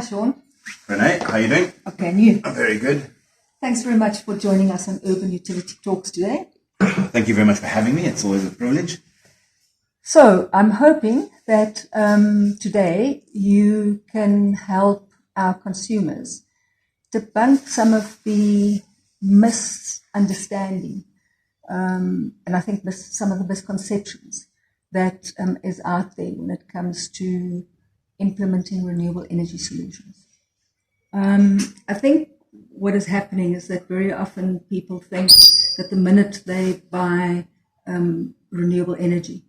Shaun. Rene, how are you doing? Okay, and you? I'm very good. Thanks very much for joining us on Urban Utility Talks today. Thank you very much for having me. It's always a privilege. So I'm hoping that today you can help our consumers debunk some of the misunderstanding and I think some of the misconceptions that is out there when it comes to implementing renewable energy solutions. I think what is happening is that very often people think that the minute they buy renewable energy,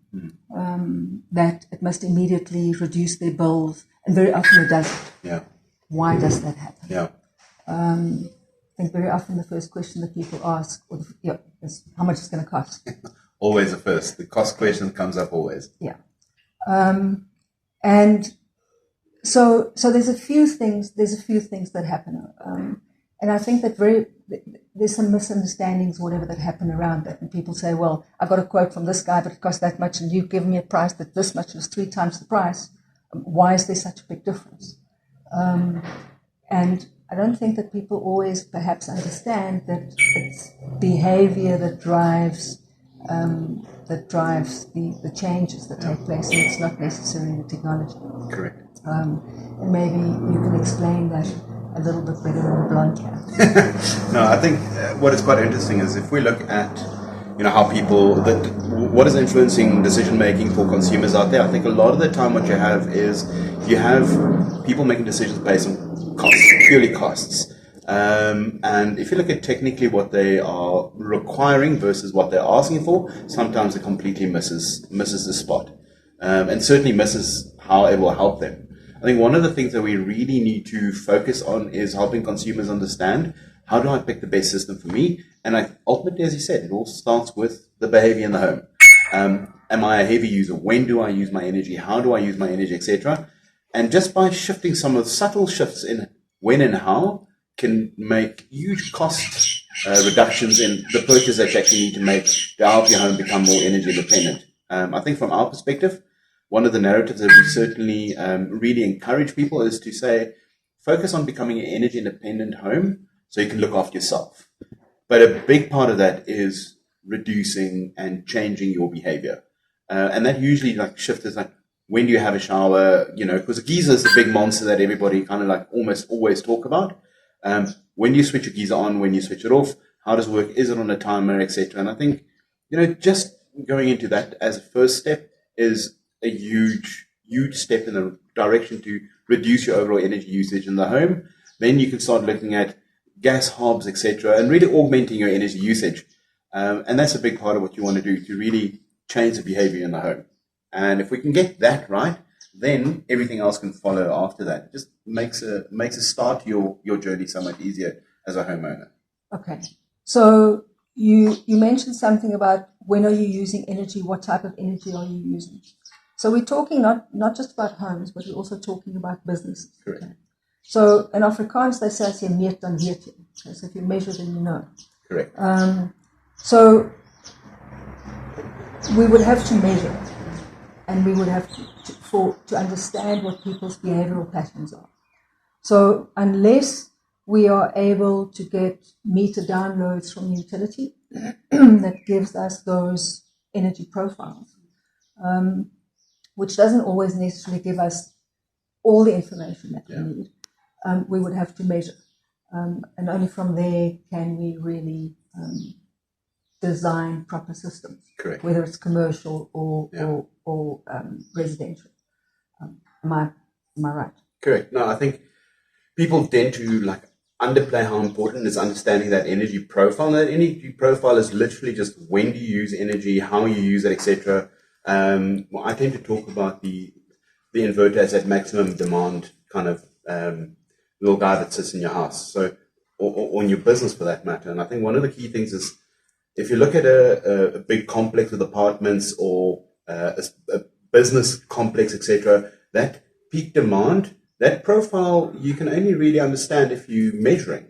that it must immediately reduce their bills, and very often it doesn't. Yeah. Why does that happen? Yeah. I think very often the first question that people ask is how much it's going to cost. Always the first. The cost question comes up always. Yeah. And so there's a few things that happen. And I think that there's some misunderstandings, whatever, that happen around that. And people say, well, I've got a quote from this guy, but it costs that much, and you've given me a price that this much is 3 times the price. Why is there such a big difference? And I don't think that people always perhaps understand that it's behavior that drives the changes that take place, and it's not necessarily the technology. Correct. And maybe you can explain that a little bit better than blonde can. No, I think what is quite interesting is if we look at how people what is influencing decision making for consumers out there. I think a lot of the time what you have people making decisions based on costs, purely costs. And if you look at technically what they are requiring versus what they're asking for, sometimes it completely misses the spot, and certainly misses how it will help them. I think one of the things that we really need to focus on is helping consumers understand, how do I pick the best system for me? And ultimately, as you said, it all starts with the behavior in the home. Am I a heavy user? When do I use my energy? How do I use my energy, etc.? And just by shifting some of the subtle shifts in when and how can make huge cost reductions in the purchase that you actually need to make to help your home become more energy independent. I think from our perspective, one of the narratives that we certainly really encourage people is to say, focus on becoming an energy independent home so you can look after yourself. But a big part of that is reducing and changing your behavior. And that usually shift is when do you have a shower, because the geyser is the big monster that everybody kind of almost always talk about. When do you switch your geyser on, when you switch it off, how does it work, is it on a timer, etc. And I think, just going into that as a first step is a huge step in the direction to reduce your overall energy usage in the home. Then you can start looking at gas hobs, etc., and really augmenting your energy usage. And that's a big part of what you want to do, to really change the behavior in the home. And if we can get that right, then everything else can follow after that. It just makes a start to your journey so much easier as a homeowner. Okay. So you mentioned something about when are you using energy, what type of energy are you using? So we're talking not just about homes, but we're also talking about businesses. Correct. Okay? So in Afrikaans, they say, as jy meet, dan weet jy. Okay, so if you measure, then you know. Correct. So we would have to measure, and we would have to understand what people's behavioral patterns are. So unless we are able to get meter downloads from the utility that gives us those energy profiles, which doesn't always necessarily give us all the information that we need, we would have to measure. And only from there can we really design proper systems. Correct. Whether it's commercial or residential. Am I right? Correct. No, I think people tend to underplay how important is understanding that energy profile. And that energy profile is literally just when do you use energy, how you use it, etc. I tend to talk about the inverter as that maximum demand kind of little guy that sits in your house, so or in your business for that matter. And I think one of the key things is, if you look at a big complex with apartments or a business complex, etc., that peak demand, that profile, you can only really understand if you're measuring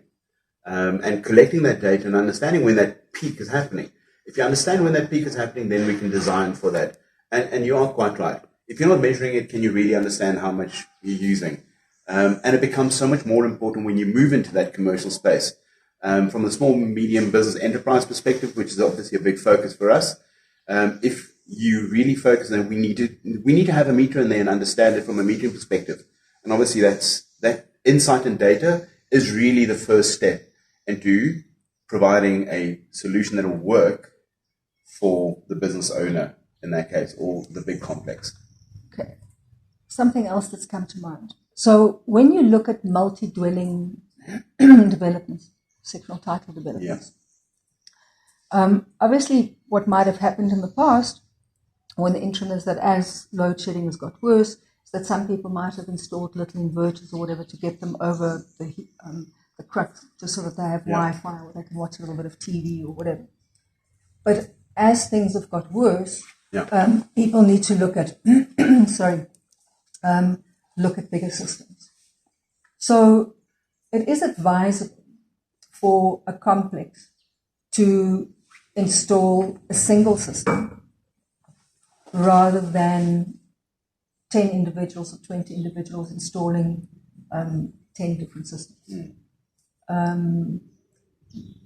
and collecting that data and understanding when that peak is happening. If you understand when that peak is happening, then we can design for that. And you are quite right. If you're not measuring it, can you really understand how much you're using? And it becomes so much more important when you move into that commercial space. From the small, medium business enterprise perspective, which is obviously a big focus for us, if you really focus, and we need to have a meter in there and understand it from a metering perspective. And obviously that insight and data is really the first step into providing a solution that will work for the business owner in that case, or the big complex. Okay. Something else that's come to mind. So when you look at multi-dwelling developments, sectional title developments, obviously what might have happened in the past when the interim is that as load shedding has got worse, is that some people might have installed little inverters or whatever to get them over the crux, just so that they have Wi-Fi or they can watch a little bit of TV or whatever. But as things have got worse, people need to look at look at bigger systems. So it is advisable for a complex to install a single system rather than 10 individuals or 20 individuals installing 10 different systems.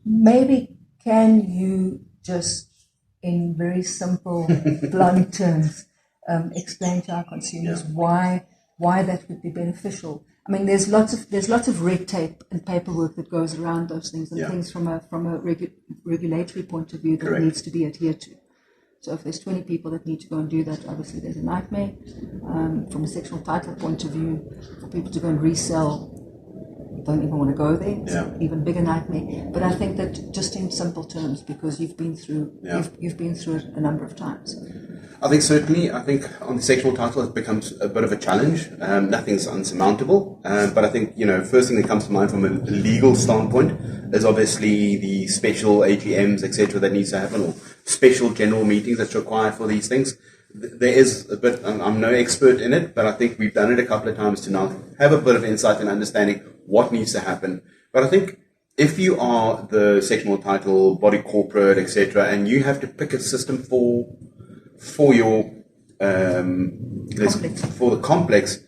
Maybe can you just, in very simple, blunt terms, explain to our consumers why that would be beneficial? I mean, there's lots of red tape and paperwork that goes around those things, and things from a regulatory point of view that needs to be adhered to. So if there's 20 people that need to go and do that, obviously there's a nightmare. From a sectional title point of view, for people to go and resell, don't even want to go there. It's an even bigger nightmare. But I think that just in simple terms, because you've been through it a number of times. I think certainly. I think on the sectional title it becomes a bit of a challenge. Nothing's unsurmountable. But I think, first thing that comes to mind from a legal standpoint is obviously the special AGMs, etc., that needs to happen, or special general meetings that's required for these things. There is a bit, I'm no expert in it, but I think we've done it a couple of times to now have a bit of insight and understanding what needs to happen. But I think if you are the sectional title, body corporate, etc., and you have to pick a system for your for the complex,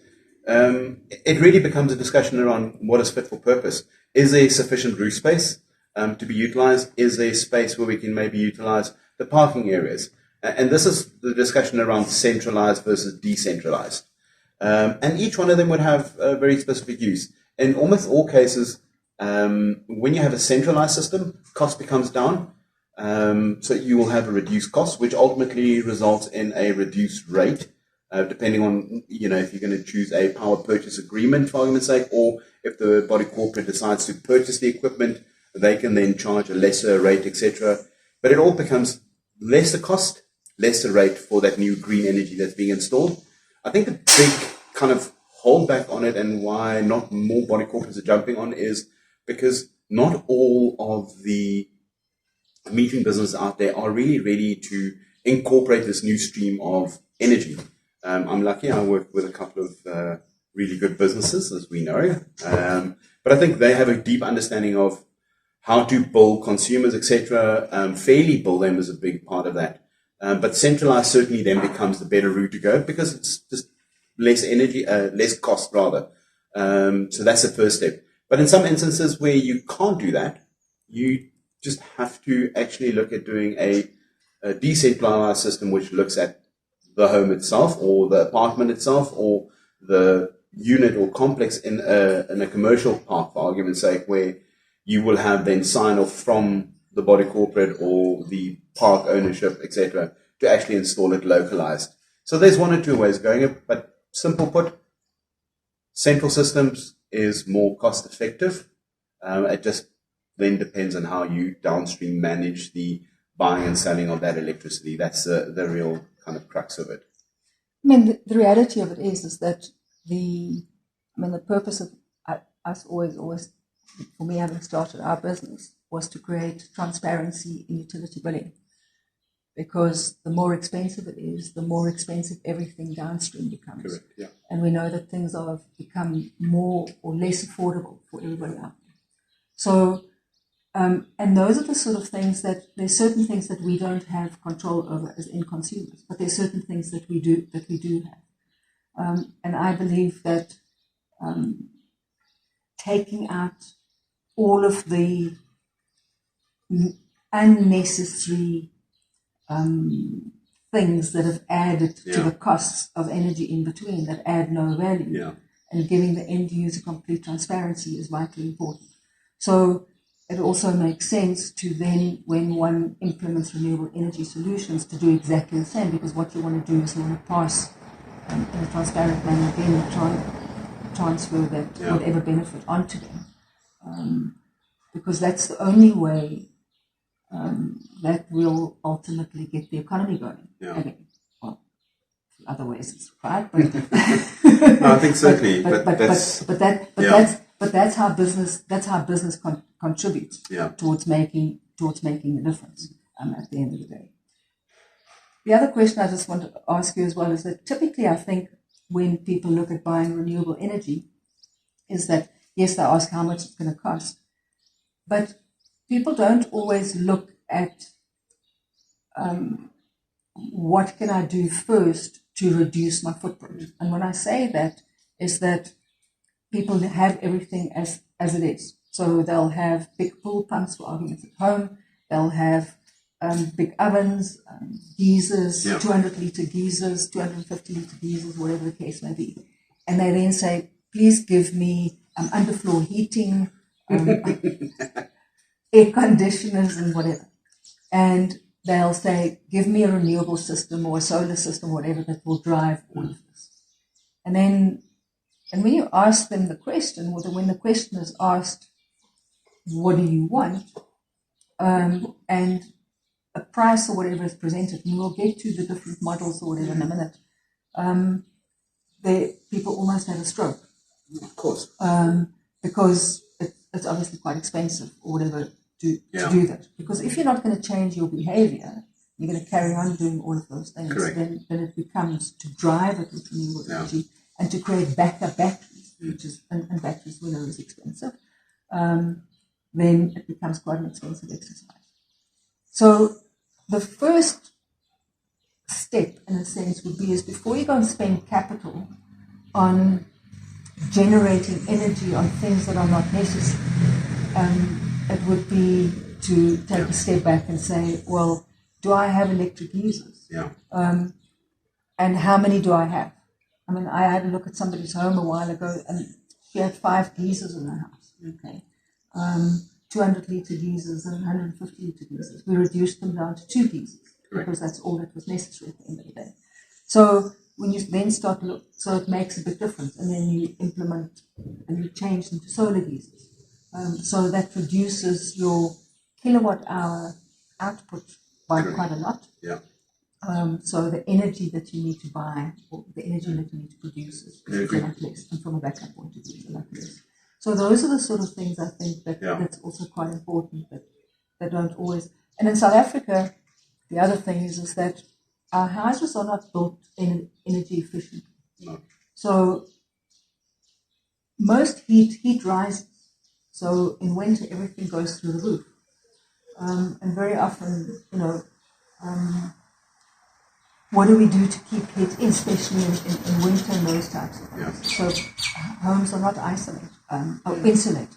it really becomes a discussion around what is fit for purpose. Is there sufficient roof space to be utilized? Is there space where we can maybe utilize the parking areas? And this is the discussion around centralized versus decentralized. And each one of them would have a very specific use. In almost all cases, when you have a centralized system, cost becomes down. So you will have a reduced cost, which ultimately results in a reduced rate, depending on, if you're going to choose a power purchase agreement, for argument's sake, or if the body corporate decides to purchase the equipment, they can then charge a lesser rate, etc. But it all becomes lesser cost, lesser rate for that new green energy that's being installed. I think the big kind of holdback on it, and why not more body corporates are jumping on, is because not all of the metering businesses out there are really ready to incorporate this new stream of energy. I'm lucky, I work with a couple of really good businesses, as we know, but I think they have a deep understanding of how to bill consumers, etc. Fairly bill them is a big part of that. But centralized certainly then becomes the better route to go, because it's just less energy, less cost rather. So that's the first step. But in some instances where you can't do that, you just have to actually look at doing a decentralized system which looks at the home itself, or the apartment itself, or the unit or complex in a commercial park, for argument's sake, where you will have then sign off from the body corporate or the park ownership, etc., to actually install it localized. So there's one or two ways of going it, but simple put, central systems is more cost effective. It just then depends on how you downstream manage the buying and selling of that electricity. That's the real kind of crux of it. I mean, the reality of it is that the purpose of us always, for me having started our business, was to create transparency in utility billing. Because the more expensive it is, the more expensive everything downstream becomes. Correct, yeah. And we know that things have become more or less affordable for everybody out there. So, and those are the sort of things that, there's certain things that we don't have control over as end consumers, but there's certain things that we do have. And I believe that taking out all of the unnecessary things that have added to the costs of energy in between, that add no value, and giving the end user complete transparency is vitally important. So it also makes sense to then, when one implements renewable energy solutions, to do exactly the same, because what you want to do is you want to pass in a transparent manner, again, transfer that whatever benefit onto them, because that's the only way that will ultimately get the economy going. Again, well, other ways it's right, but no, I think certainly, but that's how business contributes towards making a difference at the end of the day. The other question I just want to ask you as well is that typically I think when people look at buying renewable energy is that, yes, they ask how much it's going to cost, but people don't always look at what can I do first to reduce my footprint. And when I say that, is that people have everything as it is. So they'll have big pool pumps, for arguments, at home. They'll have big ovens, geysers, 200-litre geysers, 250-litre geysers, whatever the case may be. And they then say, please give me underfloor heating, air conditioners and whatever. And they'll say, give me a renewable system or a solar system, whatever, that will drive all of this. And when you ask them the question, or when the question is asked, what do you want? And a price or whatever is presented, and we'll get to the different models or whatever in a minute, people almost have a stroke. Of course. Because it's obviously quite expensive or whatever to do that. Because if you're not going to change your behavior, you're going to carry on doing all of those things, then it becomes to drive it with renewable energy and to create backup batteries, which is, and batteries we know is expensive, then it becomes quite an expensive exercise. So the first step, in a sense, would be is before you go and spend capital on generating energy on things that are not necessary, it would be to take a step back and say, well, do I have electric geysers? And how many do I have? I mean, I had a look at somebody's home a while ago, and she had 5 geysers in her house. 200-litre geysers and 150-litre geysers. We reduced them down to 2 geysers because that's all that was necessary at the end of the day. So when you then start to look, so it makes a big difference, and then you implement and you change them to solar geysers. So that reduces your kilowatt hour output by quite a lot. So the energy that you need to buy, or the energy that you need to produce, is a lot less, and from a backup point of view, is a lot less. So those are the sort of things I think that's also quite important, that they don't always. And in South Africa, the other thing is that our houses are not built energy efficient. So most heat rises. So in winter, everything goes through the roof. And very often, what do we do to keep heat in, especially in winter and those types of things? So homes are not isolated, insulated.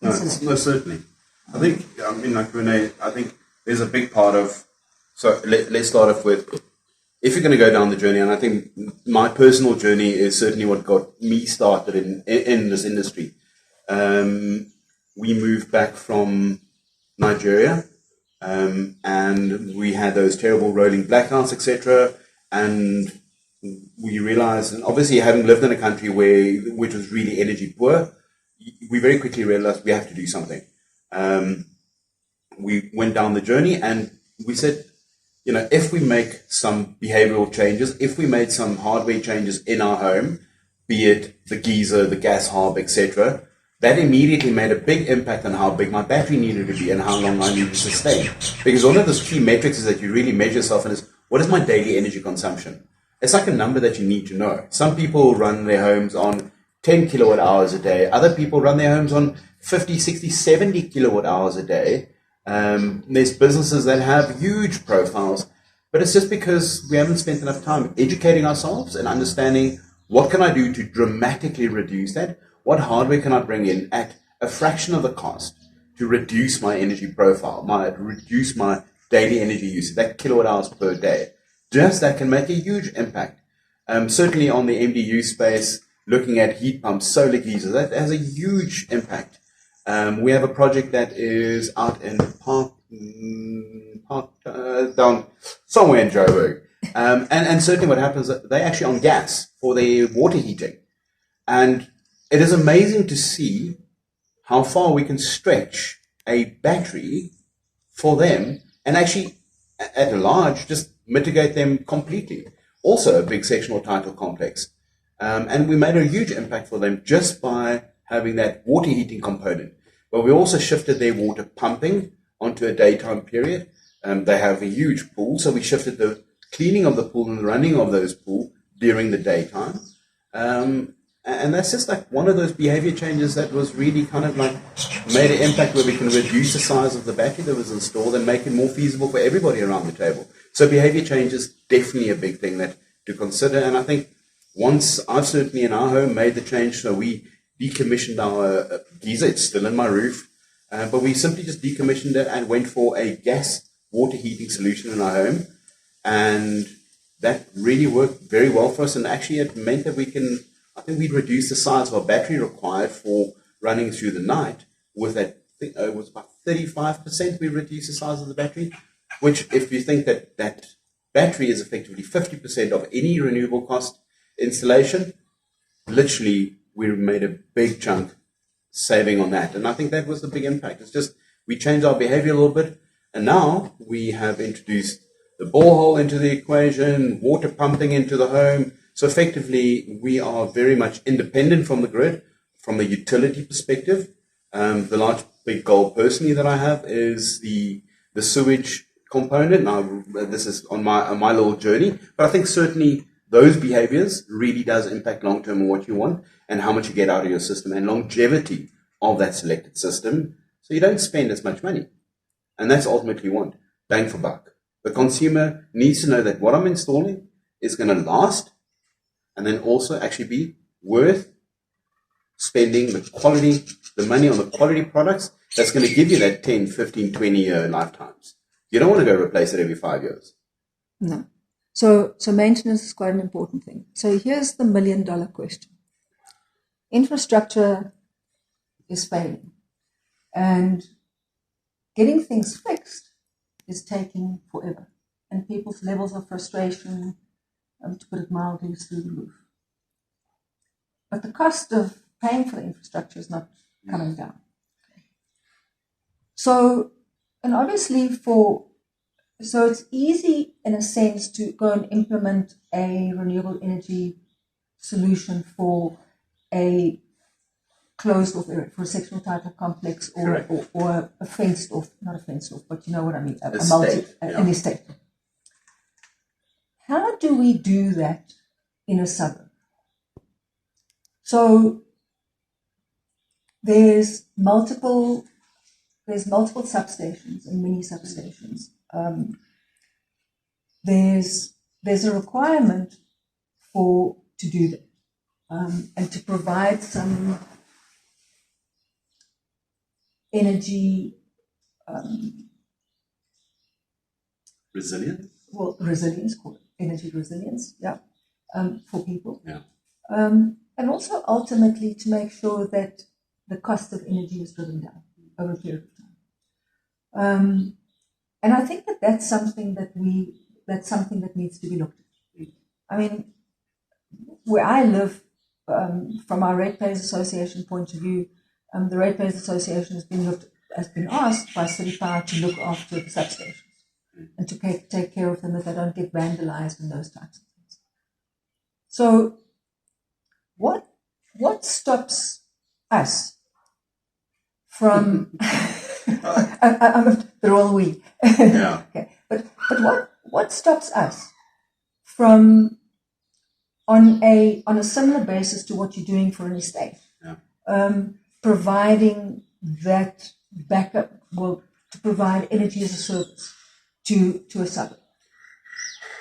No, certainly. I think, like Rene, I think there's a big part of, so let's start off with, if you're going to go down the journey, and I think my personal journey is certainly what got me started in this industry. We moved back from Nigeria, and we had those terrible rolling blackouts, etc. And we realized, and obviously having lived in a country which was really energy poor, we very quickly realized we have to do something. We went down the journey and we said, if we make some behavioral changes, if we made some hardware changes in our home, be it the geyser, the gas hob, etc., that immediately made a big impact on how big my battery needed to be and how long I needed to sustain. Because one of those key metrics is that you really measure yourself and is, what is my daily energy consumption? It's like a number that you need to know. Some people run their homes on 10 kilowatt hours a day. Other people run their homes on 50, 60, 70 kilowatt hours a day. There's businesses that have huge profiles, but it's just because we haven't spent enough time educating ourselves and understanding what can I do to dramatically reduce that? What hardware can I bring in at a fraction of the cost to reduce my energy profile, reduce my daily energy use, that kilowatt hours per day? Just that can make a huge impact. Certainly on the MDU space, looking at heat pumps, solar geysers, that has a huge impact. We have a project that is out in down somewhere in Joburg. And certainly what happens, they're actually on gas for their water heating. And it is amazing to see how far we can stretch a battery for them and actually, at large, just mitigate them completely. Also a big sectional title complex. And we made a huge impact for them just by having that water heating component. But we also shifted their water pumping onto a daytime period. They have a huge pool, so we shifted the cleaning of the pool and the running of those pools during the daytime. And that's just like one of those behavior changes that was really kind of like made an impact where we can reduce the size of the battery that was installed and make it more feasible for everybody around the table. So behavior change is definitely a big thing that to consider. And I think once I've certainly in our home made the change, so we decommissioned our geyser. It's still in my roof, but we simply just decommissioned it and went for a gas water heating solution in our home. And that really worked very well for us. And actually it meant that I think we'd reduce the size of our battery required for running through the night with that. It was about 35% we reduced the size of the battery, which if you think that that battery is effectively 50% of any renewable cost installation, literally we made a big chunk saving on that. And I think that was the big impact. It's just we changed our behavior a little bit. And now we have introduced the borehole into the equation, water pumping into the home. So effectively, we are very much independent from the grid, from a utility perspective. The large, big goal personally that I have is the sewage component. Now, this is on my little journey, but I think certainly those behaviors really does impact long-term on what you want and how much you get out of your system and longevity of that selected system. So you don't spend as much money. And that's ultimately what you want, bang for buck. The consumer needs to know that what I'm installing is going to last and then also actually be worth spending the money on the quality products that's going to give you that 10, 15, 20-year lifetimes. You don't want to go replace it every 5 years. No. So maintenance is quite an important thing. So here's the $1 million question. Infrastructure is failing. And getting things fixed is taking forever. And people's levels of frustration, to put it mildly, is through the roof. But the cost of paying for the infrastructure is not coming down. So, and obviously so it's easy in a sense to go and implement a renewable energy solution for a closed off area, for a sectional title complex or a fenced off, not a fenced off, but you know what I mean, an estate. How do we do that in a suburb? So there's multiple substations and mini substations. There's a requirement to do that and to provide some energy resilience. Well, resilience, called it energy resilience, for people. Yeah. And also ultimately to make sure that the cost of energy is driven down over a period of time. And I think that's something that needs to be looked at. I mean, where I live, from our Ratepayers Association point of view, the Ratepayers Association has been asked by City Power to look after the substations and to take care of them if they don't get vandalized and those types of things. So, what stops us from? They're all we. Yeah. Okay. But what stops us from on a similar basis to what you're doing for an estate, providing that backup, to provide energy as a service to a suburb?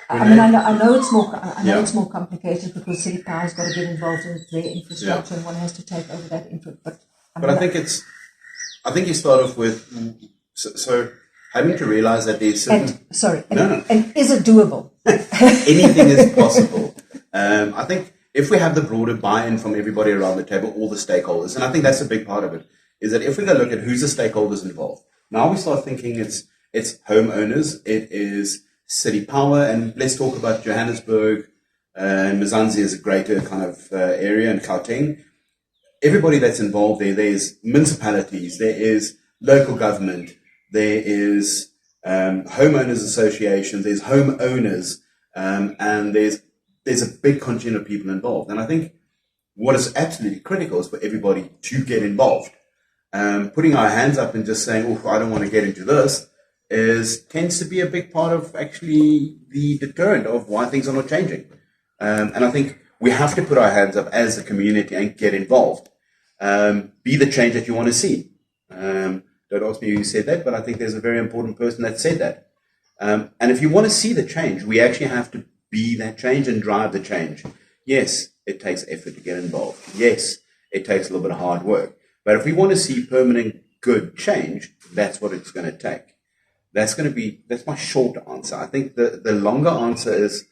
I know it's more. I know Yeah. it's more complicated because city power's got to get involved in their infrastructure, and one has to take over that infra. But I think you start off with so having to realize that there's certain. And is it doable? Anything is possible. I think if we have the broader buy-in from everybody around the table, all the stakeholders, and I think that's a big part of it, is that if we go look at who's the stakeholders involved, now we start thinking it's homeowners, it is city power, and let's talk about Johannesburg, and Mzansi is a greater kind of area, and Gauteng. Everybody that's involved there's municipalities, there is local government, there is homeowners associations, there's homeowners, and there's a big contingent of people involved. And I think what is absolutely critical is for everybody to get involved. Putting our hands up and just saying, "Oh, I don't want to get into this," tends to be a big part of actually the deterrent of why things are not changing. And I think we have to put our hands up as a community and get involved. Be the change that you want to see. Don't ask me who said that, but I think there's a very important person that said that. And if you want to see the change, we actually have to be that change and drive the change. Yes, it takes effort to get involved. Yes, it takes a little bit of hard work. But if we want to see permanent good change, that's what it's going to take. That's my short answer. I think the longer answer is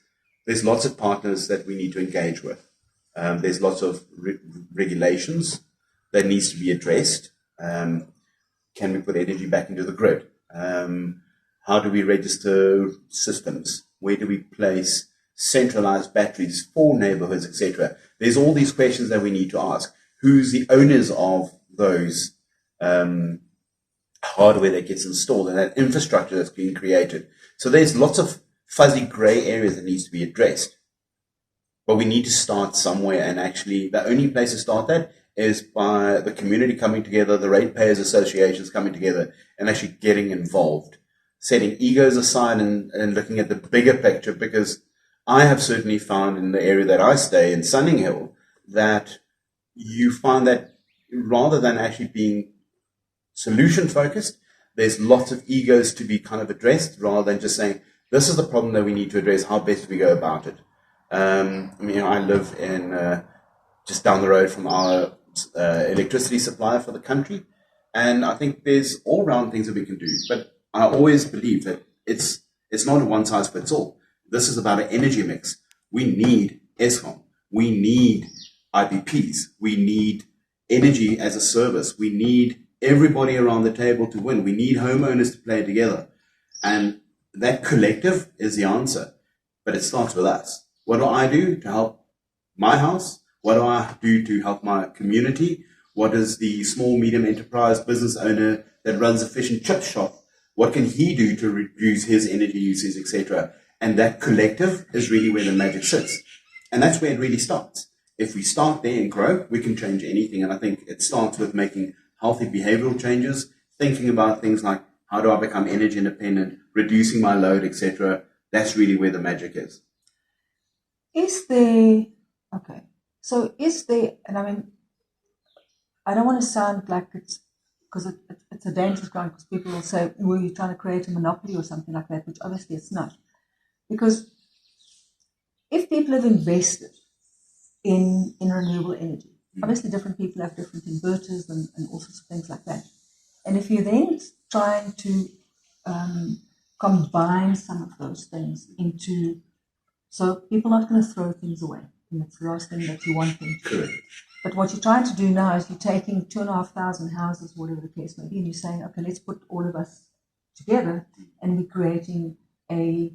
there's lots of partners that we need to engage with. There's lots of regulations that needs to be addressed. Can we put energy back into the grid? How do we register systems? Where do we place centralized batteries for neighborhoods, etc.? There's all these questions that we need to ask. Who's the owners of those hardware that gets installed and that infrastructure that's being created? So there's lots of fuzzy gray areas that needs to be addressed. But we need to start somewhere, and actually the only place to start that is by the community coming together, the ratepayers associations coming together and actually getting involved, setting egos aside and looking at the bigger picture, because I have certainly found in the area that I stay in, Sunning Hill, that you find that rather than actually being solution focused, there's lots of egos to be kind of addressed rather than just saying, this is the problem that we need to address, how best do we go about it? I live in just down the road from our electricity supplier for the country, and I think there's all round things that we can do, but I always believe that it's not a one size fits all. This is about an energy mix. We need Eskom, we need IPPs, we need energy as a service, we need everybody around the table to win, we need homeowners to play together, and that collective is the answer. But it starts with us. What do I do to help my house? What do I do to help my community? What does the small, medium enterprise business owner that runs a fish and chip shop, what can he do to reduce his energy usage, etc.? And that collective is really where the magic sits. And that's where it really starts. If we start there and grow, we can change anything. And I think it starts with making healthy behavioral changes, thinking about things like, how do I become energy independent, reducing my load, etc. That's really where the magic is. And I mean, I don't want to sound like it's a dangerous ground, because people will say, well, you're trying to create a monopoly or something like that, which obviously it's not. Because if people have invested in renewable energy, obviously different people have different inverters and all sorts of things like that. And if you're then trying to combine some of those things into, so people are not going to throw things away. And that's the last thing that you want them to do. But what you're trying to do now is you're taking 2,500 houses, whatever the case may be, and you're saying, okay, let's put all of us together and we're creating a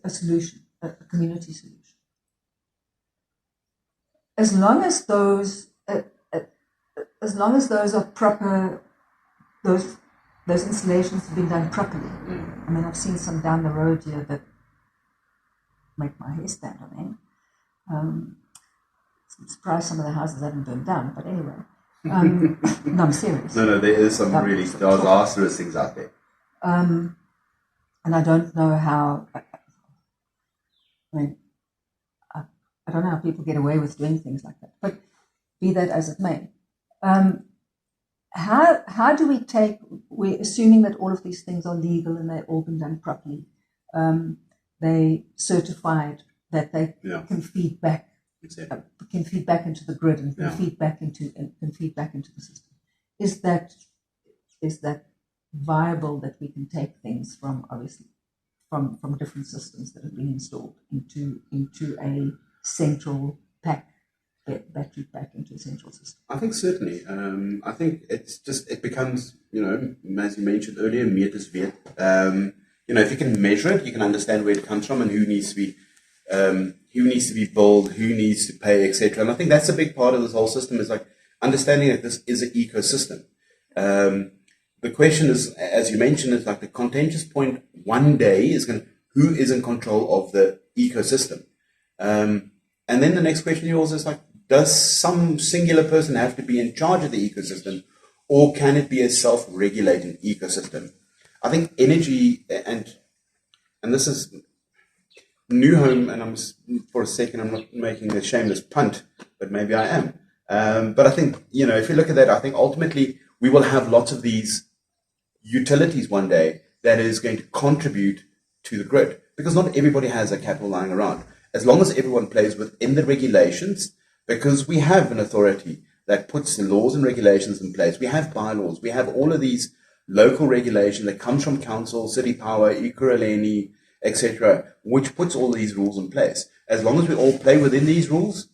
solution, a community solution. As long as those are proper, those installations have been done properly. I mean, I've seen some down the road here that make my hair stand on end. I'm surprised some of the houses haven't burned down, but anyway. No, I'm serious. No, there is some really disastrous things out there. And I don't know how, I don't know how people get away with doing things like that, but be that as it may. How do we take we're assuming that all of these things are legal and they've all been done properly. They certified that they can feed back, can feed back into the grid and can feed back into the system. Is that viable, that we can take things from, obviously, from different systems that have been installed into a central pack, battery pack, into a central system? I think certainly. I think it becomes, as you mentioned earlier, meters vet. If you can measure it, you can understand where it comes from and who needs to be billed, who needs to pay, etc. And I think that's a big part of this whole system, is like understanding that this is an ecosystem. The question is, as you mentioned, it's like the contentious point one day is who is in control of the ecosystem? And then the next question you also is like, does some singular person have to be in charge of the ecosystem, or can it be a self-regulating ecosystem? I think energy, and this is NuHome, and for a second, I'm not making a shameless punt, but maybe I am. But I think, if you look at that, I think ultimately we will have lots of these utilities one day that is going to contribute to the grid, because not everybody has a capital lying around. As long as everyone plays within the regulations, because we have an authority that puts the laws and regulations in place. We have bylaws. We have all of these local regulation that comes from council, city power, Ekurhuleni, etc., which puts all these rules in place. As long as we all play within these rules,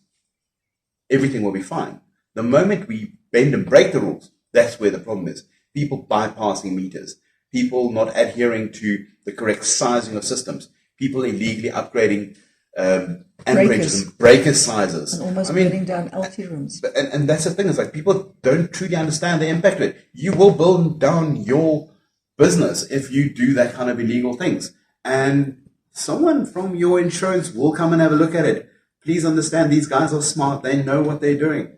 everything will be fine. The moment we bend and break the rules, that's where the problem is. People bypassing meters, people not adhering to the correct sizing of systems, people illegally upgrading amperages and breaker sizes. And almost burning down LT rooms. And that's the thing, is like people don't truly understand the impact of it. You will burn down your business if you do that kind of illegal things. And someone from your insurance will come and have a look at it. Please understand, these guys are smart. They know what they're doing.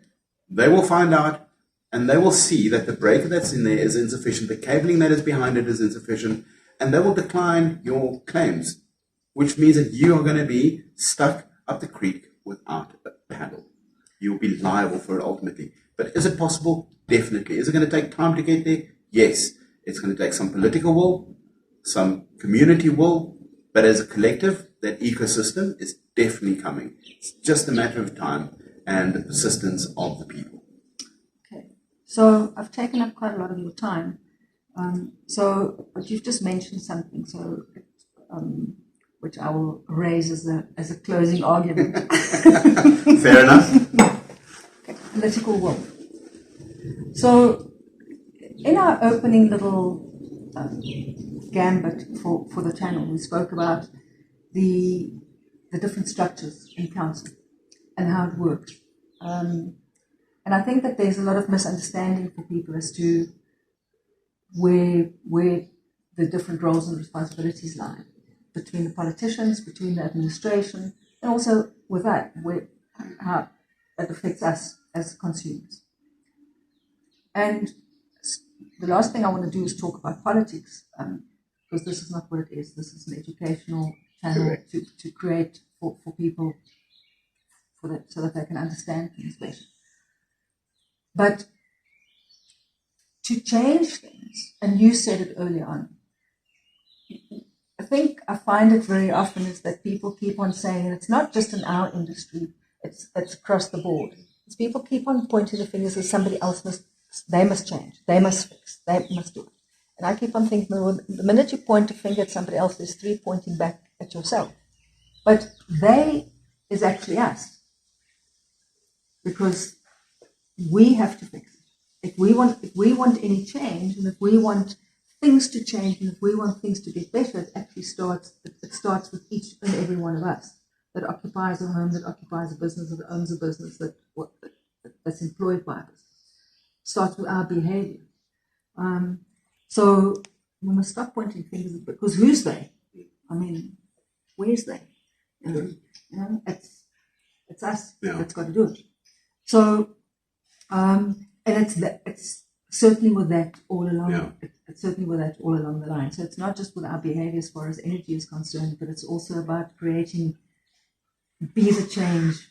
They will find out, and they will see that the breaker that's in there is insufficient. The cabling that is behind it is insufficient. And they will decline your claims, which means that you are going to be stuck up the creek without a paddle. You'll be liable for it ultimately. But is it possible? Definitely. Is it going to take time to get there? Yes. It's going to take some political will, some community will, but as a collective, that ecosystem is definitely coming. It's just a matter of time and the persistence of the people. Okay. So I've taken up quite a lot of your time. But you've just mentioned something, which I will raise as a closing argument. Fair enough. Okay. Political will. So, in our opening little gambit for the channel, we spoke about the different structures in council and how it works. And I think that there's a lot of misunderstanding for people as to where the different roles and responsibilities lie between the politicians, between the administration, and also with that, how that affects us as consumers. And the last thing I want to do is talk about politics, because this is not what it is. This is an educational channel to create for people so that they can understand things better. But to change things, and you said it earlier on, I find it very often is that people keep on saying, and it's not just in our industry, it's across the board. It's people keep on pointing the fingers at somebody else they must change, they must fix, they must do it. And I keep on thinking, the minute you point a finger at somebody else, there's three pointing back at yourself. But they is actually us. Because we have to fix it. If we want any change, and if we want things to change, and if we want things to get better, it starts with each and every one of us that occupies a home, that occupies a business, that owns a business, that's employed by us. It starts with our behavior. So we must stop pointing fingers, because who's they? I mean, where's they? It's us that's got to do it. So, and it's certainly with that all along. Yeah. It's certainly with that all along the line. So it's not just with our behavior as far as energy is concerned, but it's also about be the change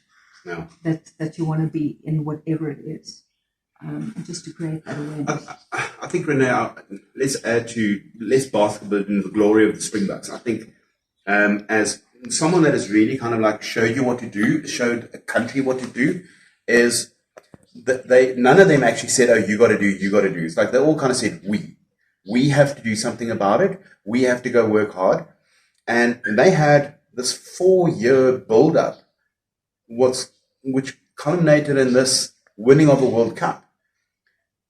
that you want to be in whatever it is, and just to create that awareness. I think, Rene, let's bask in the glory of the Springboks. I think as someone that has really kind of like showed you what to do, showed a country what to do, is that none of them actually said, "Oh, you got to do." It's like they all kind of said, "We have to do something about it. We have to go work hard," and they had this 4-year build up, which culminated in this winning of a World Cup.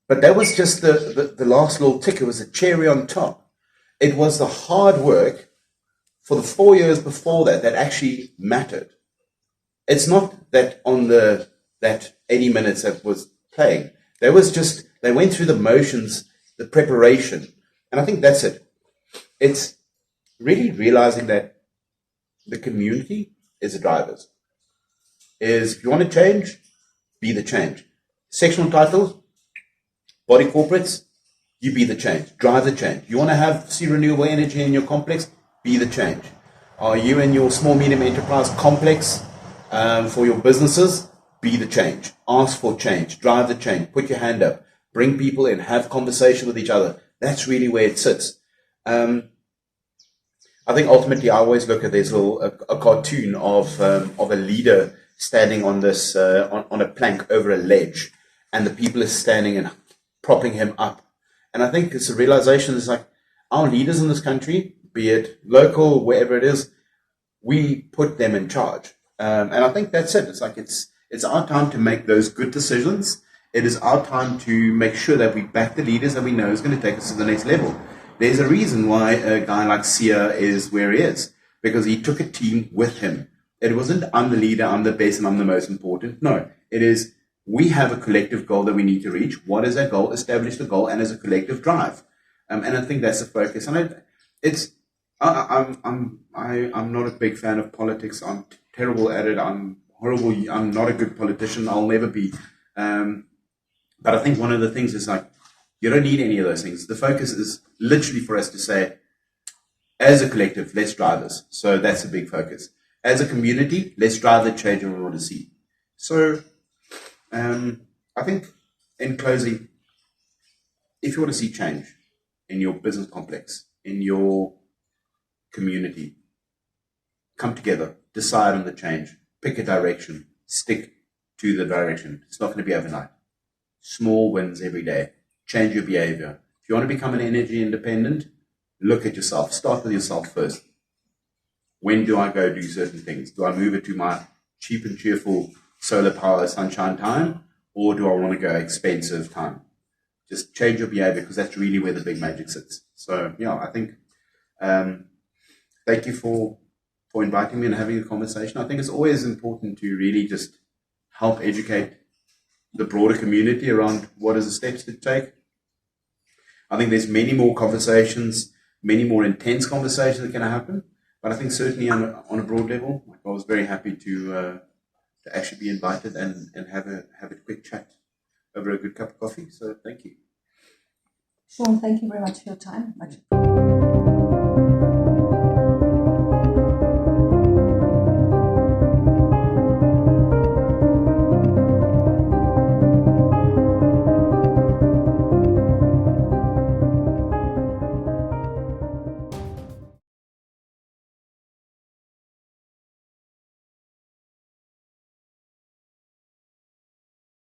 But that was just the last little tick. It was a cherry on top. It was the hard work for the 4 years before that actually mattered. It's not that on that 80 minutes that was playing. They went through the motions, the preparation. And I think that's it. It's really realizing that the community is the drivers. If you want to change, be the change. Sectional titles, body corporates, you be the change. Drive the change. You want to see renewable energy in your complex, be the change. Are you in your small, medium enterprise complex for your businesses? Be the change. Ask for change. Drive the change. Put your hand up. Bring people in. Have conversation with each other. That's really where it sits. I think ultimately I always look at this a cartoon of a leader standing on this on a plank over a ledge, and the people are standing and propping him up. And I think it's a realization. It's like our leaders in this country, be it local, wherever it is, we put them in charge. And I think that's it. It's like it's our time to make those good decisions. It is our time to make sure that we back the leaders that we know is going to take us to the next level. There's a reason why a guy like Sia is where he is, because he took a team with him. It wasn't, I'm the leader, I'm the best, and I'm the most important. No, it is, we have a collective goal that we need to reach. What is that goal? Establish the goal, and as a collective drive. And I think that's the focus. And I'm not a big fan of politics. I'm terrible at it. I'm horrible. I'm not a good politician. I'll never be. But I think one of the things is like, you don't need any of those things. The focus is literally for us to say, as a collective, let's drive this. So that's a big focus. As a community, let's drive the change we want to see. So I think in closing, if you want to see change in your business complex, in your community, come together, decide on the change, pick a direction, stick to the direction. It's not going to be overnight. Small wins every day. Change your behavior. If you want to become an energy independent, look at yourself. Start with yourself first. When do I go do certain things? Do I move it to my cheap and cheerful solar power sunshine time, or do I want to go expensive time? Just change your behavior, because that's really where the big magic sits. So yeah, I think thank you for inviting me and having a conversation. I think it's always important to really just help educate the broader community around what is the steps to take. I think there's many more conversations, many more intense conversations that can happen. But I think certainly on a broad level, I was very happy to actually be invited and have a quick chat over a good cup of coffee. So thank you. Shaun, thank you very much for your time.